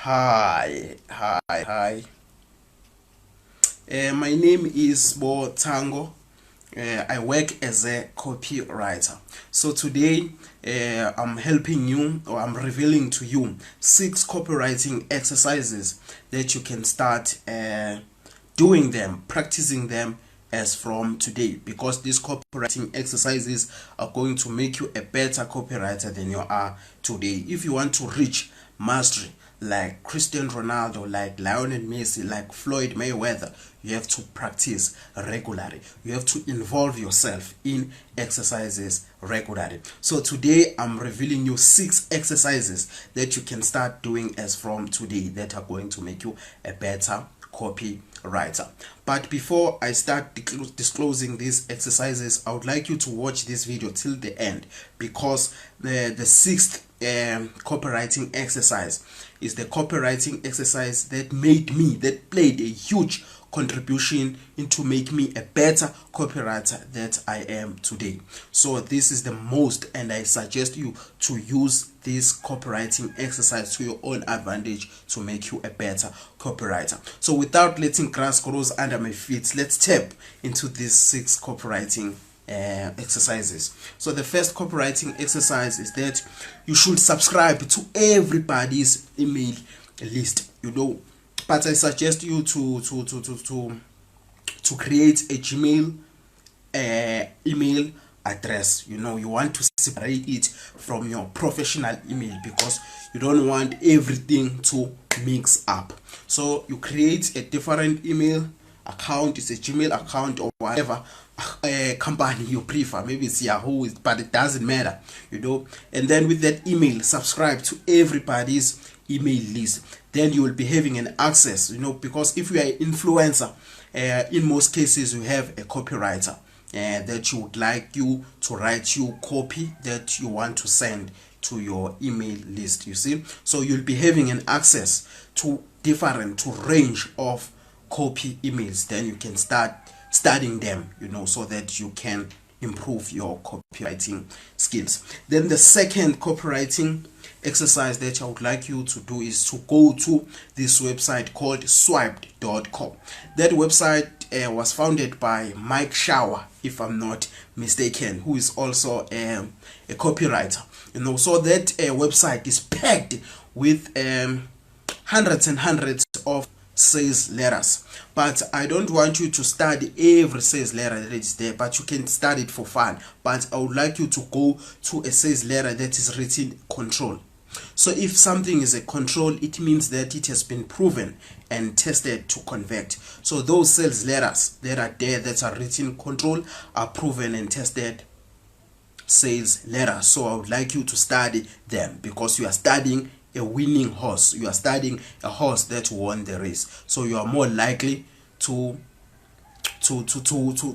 Hi. My name is Bo Tango. I work as a copywriter. So today, I'm helping you, or I'm revealing to you 6 copywriting exercises that you can start doing them, practicing them as from today, because these copywriting exercises are going to make you a better copywriter than you are today. If you want to reach mastery like Cristiano Ronaldo, like Lionel Messi, like Floyd Mayweather, you have to practice regularly. You have to involve yourself in exercises regularly. So today I'm revealing you 6 exercises that you can start doing as from today that are going to make you a better copywriter. But before I start disclosing these exercises, I would like you to watch this video till the end, because the sixth copywriting exercise is the copywriting exercise that played a huge contribution into make me a better copywriter that I am today. So this is the most, and I suggest you to use this copywriting exercise to your own advantage to make you a better copywriter. So without letting grass grow under my feet, let's tap into these 6 copywriting exercises. So the first copywriting exercise is that you should subscribe to everybody's email list, but I suggest you to create a Gmail email address. You want to separate it from your professional email, because you don't want everything to mix up. So you create a different email account. It's a Gmail account or whatever company you prefer. Maybe it's Yahoo, but it doesn't matter. And then with that email, subscribe to everybody's email list. Then you will be having an access, because if you are an influencer, in most cases you have a copywriter that you would like you to write you copy that you want to send to your email list, you see. So you'll be having an access to range of copy emails. Then you can start studying them, so that you can improve your copywriting skills. Then the second copywriting exercise that I would like you to do is to go to this website called swiped.com. That website was founded by Mike Shower, if I'm not mistaken, who is also a copywriter. So that website is packed with hundreds and hundreds of sales letters. But I don't want you to study every sales letter that is there, but you can study it for fun. But I would like you to go to a sales letter that is written control. So if something is a control, it means that it has been proven and tested to convert. So those sales letters that are there that are written control are proven and tested sales letters. So I would like you to study them, because you are studying a winning horse. You are studying a horse that won the race. So you are more likely to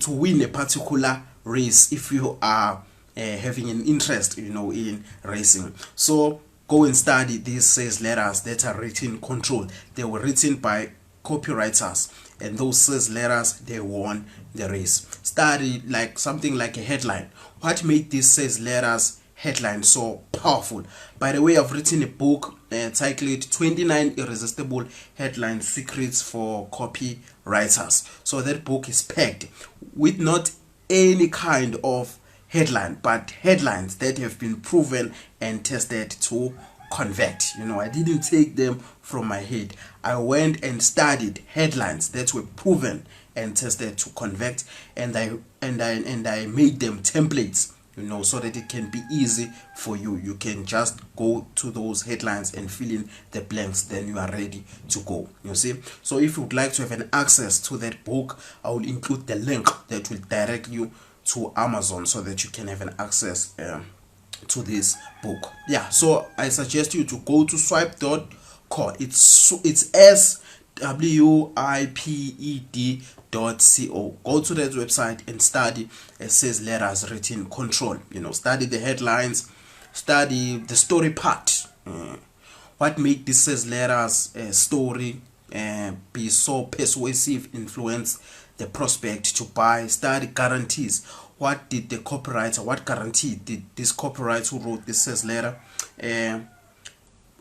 win a particular race if you are having an interest, in racing. So go and study these sales letters that are written control. They were written by copywriters, and those sales letters, they won the race. Study something like a headline. What made these sales letters headline so powerful? By the way, I've written a book titled 29 Irresistible Headline Secrets for Copywriters. So that book is packed with not any kind of headline, but headlines that have been proven and tested to convert. I didn't take them from my head. I went and studied headlines that were proven and tested to convert, and I made them templates, so that it can be easy for you. You can just go to those headlines and fill in the blanks, then you are ready to go, you see. So if you would like to have an access to that book, I will include the link that will direct you to Amazon, so that you can have an access to this book. So I suggest you to go to swiped.com. It's swiped.co. Go to that website and study sales letters written control. Study the headlines, study the story part. What made these sales letters story be so persuasive, influence the prospect to buy. Study guarantees. What guarantee did this copywriter who wrote this sales letter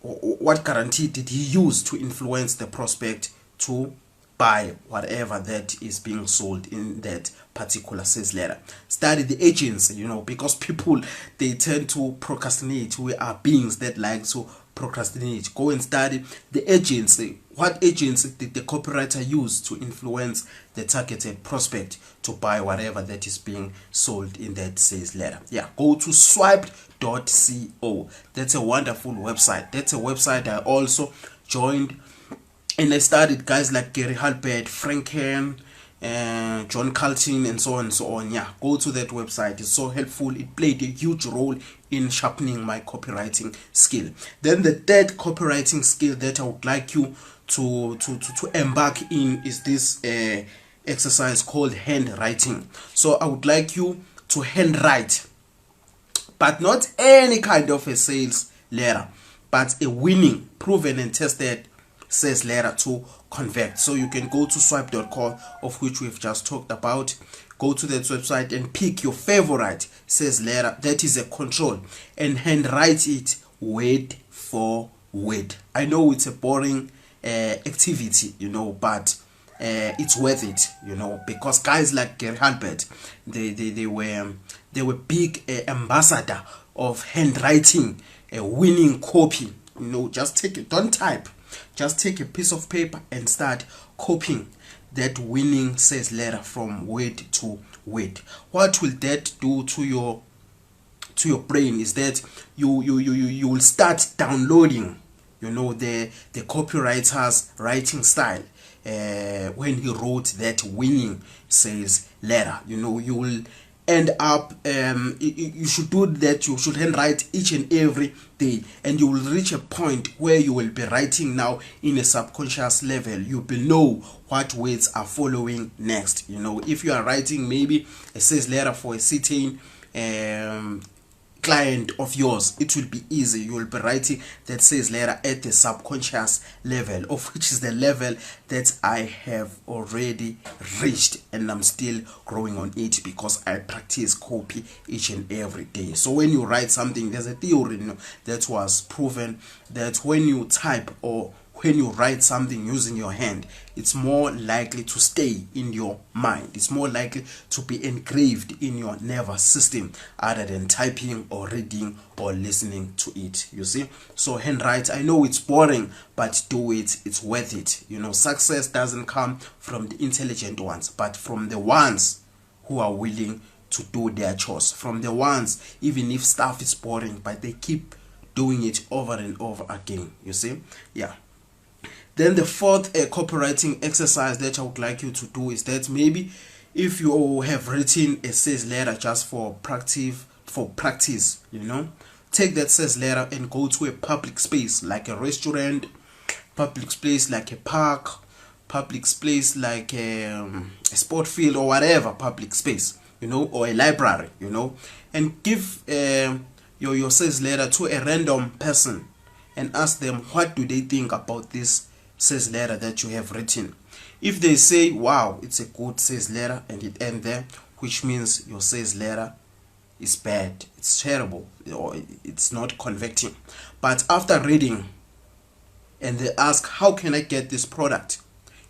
what guarantee did he use to influence the prospect to buy whatever that is being sold in that particular sales letter? Study the agency, because people, they tend to procrastinate. We are beings that like to procrastinate. Go and study the agency. What agency did the copywriter use to influence the targeted prospect to buy whatever that is being sold in that sales letter? Yeah, go to swiped.co. That's a wonderful website. That's a website I also joined, and I studied guys like Gary Halbert, Franken, John Carlton, and so on and so on. Yeah, go to that website. It's so helpful. It played a huge role in sharpening my copywriting skill. Then the third copywriting skill that I would like you to embark in is this exercise called handwriting. So I would like you to handwrite, but not any kind of a sales letter, but a winning, proven and tested sales letter to convert. So you can go to swipe.co, of which we've just talked about. Go to that website and pick your favorite sales letter that is a control and handwrite it word for word. I know it's a boring activity, but it's worth it, because guys like Gary Halbert, they were big ambassador of handwriting a winning copy. Just take it, don't type, just take a piece of paper and start copying that winning sales letter from word to word. What will that do to your brain is that you will start downloading the copywriter's writing style when he wrote that winning sales letter. You will end up you should do that. You should handwrite each and every day, and you will reach a point where you will be writing now in a subconscious level. You will know what words are following next. If you are writing maybe a sales letter for a certain client of yours, it will be easy. You will be writing that sales letter at the subconscious level, of which is the level that I have already reached, and I'm still growing on it because I practice copy each and every day. So when you write something, there's a theory that was proven that when you type or when you write something using your hand, it's more likely to stay in your mind. It's more likely to be engraved in your nervous system other than typing or reading or listening to it. You see? So handwrite, I know it's boring, but do it. It's worth it. Success doesn't come from the intelligent ones, but from the ones who are willing to do their chores. From the ones, even if stuff is boring, but they keep doing it over and over again. You see? Yeah. Then the fourth copywriting exercise that I would like you to do is that maybe if you have written a sales letter just for practice, take that sales letter and go to a public space like a restaurant, public space like a park, public space like a sport field or whatever public space, or a library, and give your sales letter to a random person and ask them what do they think about this sales letter that you have written. If they say, wow, it's a good sales letter, and it ends there, which means your sales letter is bad, it's terrible, or it's not converting. But after reading and they ask, how can I get this product,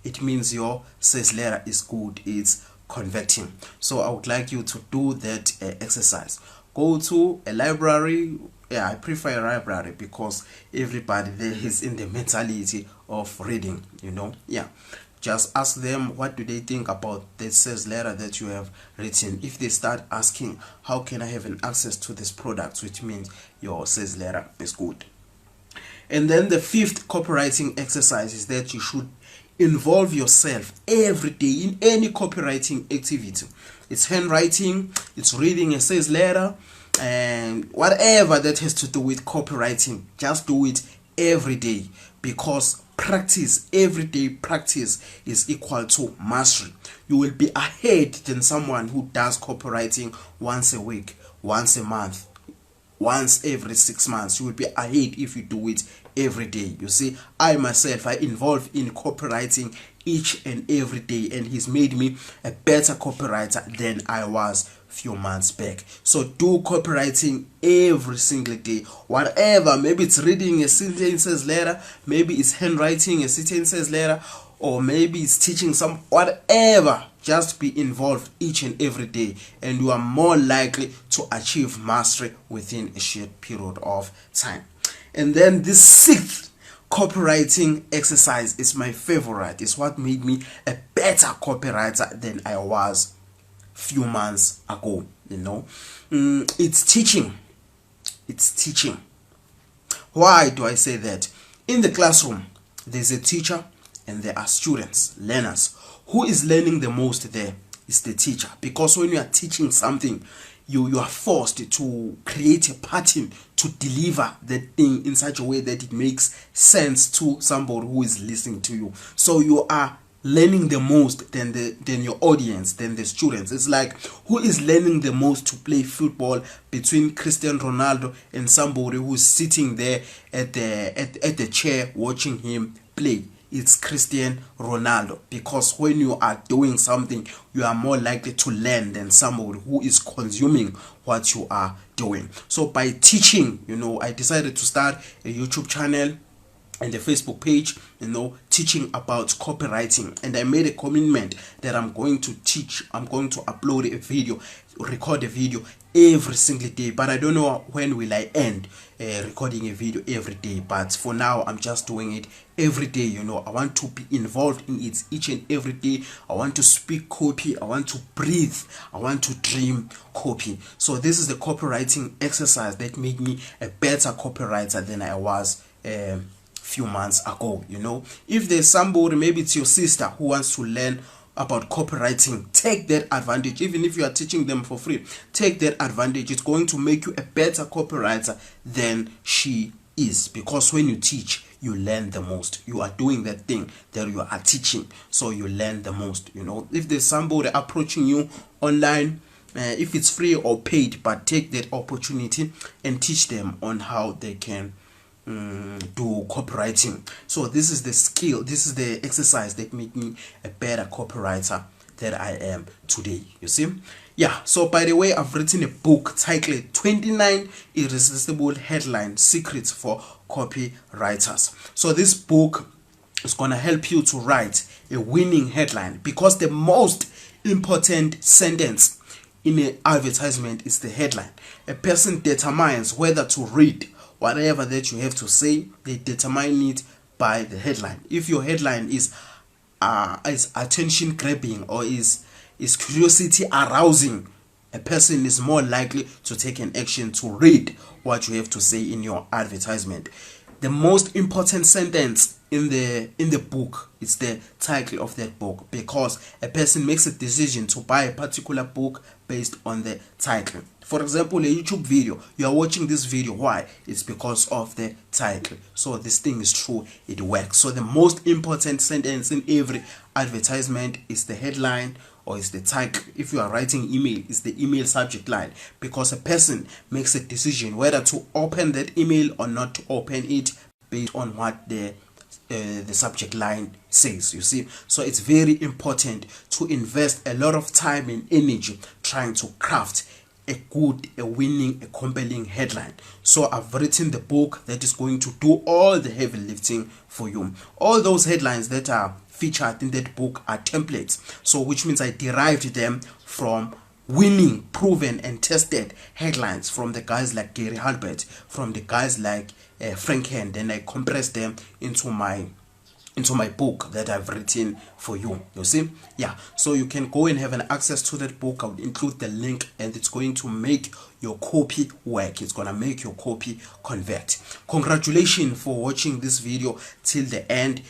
it means your sales letter is good, it's converting. So I would like you to do that exercise. Go to a library. Yeah, I prefer a library because everybody there is in the mentality of reading, Yeah, just ask them what do they think about the sales letter that you have written. If they start asking, how can I have an access to this product, which means your sales letter is good. And then the fifth copywriting exercise is that you should involve yourself every day in any copywriting activity. It's handwriting, it's reading a sales letter, and whatever that has to do with copywriting, just do it every day, because practice, everyday practice, is equal to mastery. You will be ahead than someone who does copywriting once a week, once a month, once every 6 months. You will be ahead if you do it every day. You see, I myself, I involve in copywriting each and every day, and he's made me a better copywriter than I was few months back. So do copywriting every single day, whatever. Maybe it's reading a sentences letter, maybe it's handwriting a sentences letter, or maybe it's teaching some, whatever. Just be involved each and every day, and you are more likely to achieve mastery within a short period of time. And then the sixth copywriting exercise is my favorite. It's what made me a better copywriter than I was few months ago. It's teaching. Why do I say that? In the classroom, there's a teacher and there are students, learners. Who is learning the most there is the teacher, because when you are teaching something, you are forced to create a pattern to deliver that thing in such a way that it makes sense to somebody who is listening to you. So you are learning the most than your audience, than the students. It's like, who is learning the most to play football between Cristiano Ronaldo and somebody who's sitting there at the chair watching him play? It's Cristiano Ronaldo, because when you are doing something, you are more likely to learn than somebody who is consuming what you are doing. So by teaching, I decided to start a YouTube channel and a Facebook page, teaching about copywriting. And I made a commitment that I'm going to upload a video, record a video every single day. But I don't know when will I end recording a video every day. But for now, I'm just doing it every day. I want to be involved in it each and every day. I want to speak copy. I want to breathe. I want to dream copy. So this is the copywriting exercise that made me a better copywriter than I was few months ago. If there's somebody, maybe it's your sister, who wants to learn about copywriting, take that advantage. Even if you are teaching them for free, take that advantage. It's going to make you a better copywriter than she is, because when you teach, you learn the most. You are doing that thing that you are teaching, so you learn the most. If there's somebody approaching you online, if it's free or paid, but take that opportunity and teach them on how they can do copywriting. So this is the skill, this is the exercise that made me a better copywriter that I am today. You see? Yeah, so by the way, I've written a book titled 29 Irresistible Headline Secrets for Copywriters. So this book is going to help you to write a winning headline, because the most important sentence in an advertisement is the headline. A person determines whether to read whatever that you have to say. They determine it by the headline. If your headline is attention grabbing or is curiosity arousing, a person is more likely to take an action to read what you have to say in your advertisement. The most important sentence in the book is the title of that book, because a person makes a decision to buy a particular book based on the title. For example, a YouTube video, you are watching this video. Why? It's because of the title. So this thing is true, it works. So the most important sentence in every advertisement is the headline or is the title. If you are writing email, it's the email subject line, because a person makes a decision whether to open that email or not to open it based on what the subject line says. You see, so it's very important to invest a lot of time and energy trying to craft a winning, a compelling headline. So I've written the book that is going to do all the heavy lifting for you. All those headlines that are featured in that book are templates, so which means I derived them from winning, proven and tested headlines from the guys like Gary Halbert, from the guys like Frank Hand, and I compressed them into my book that I've written for you. You see? Yeah, so you can go and have an access to that book. I'll include the link, and it's going to make your copy work. It's gonna make your copy convert. Congratulations for watching this video till the end.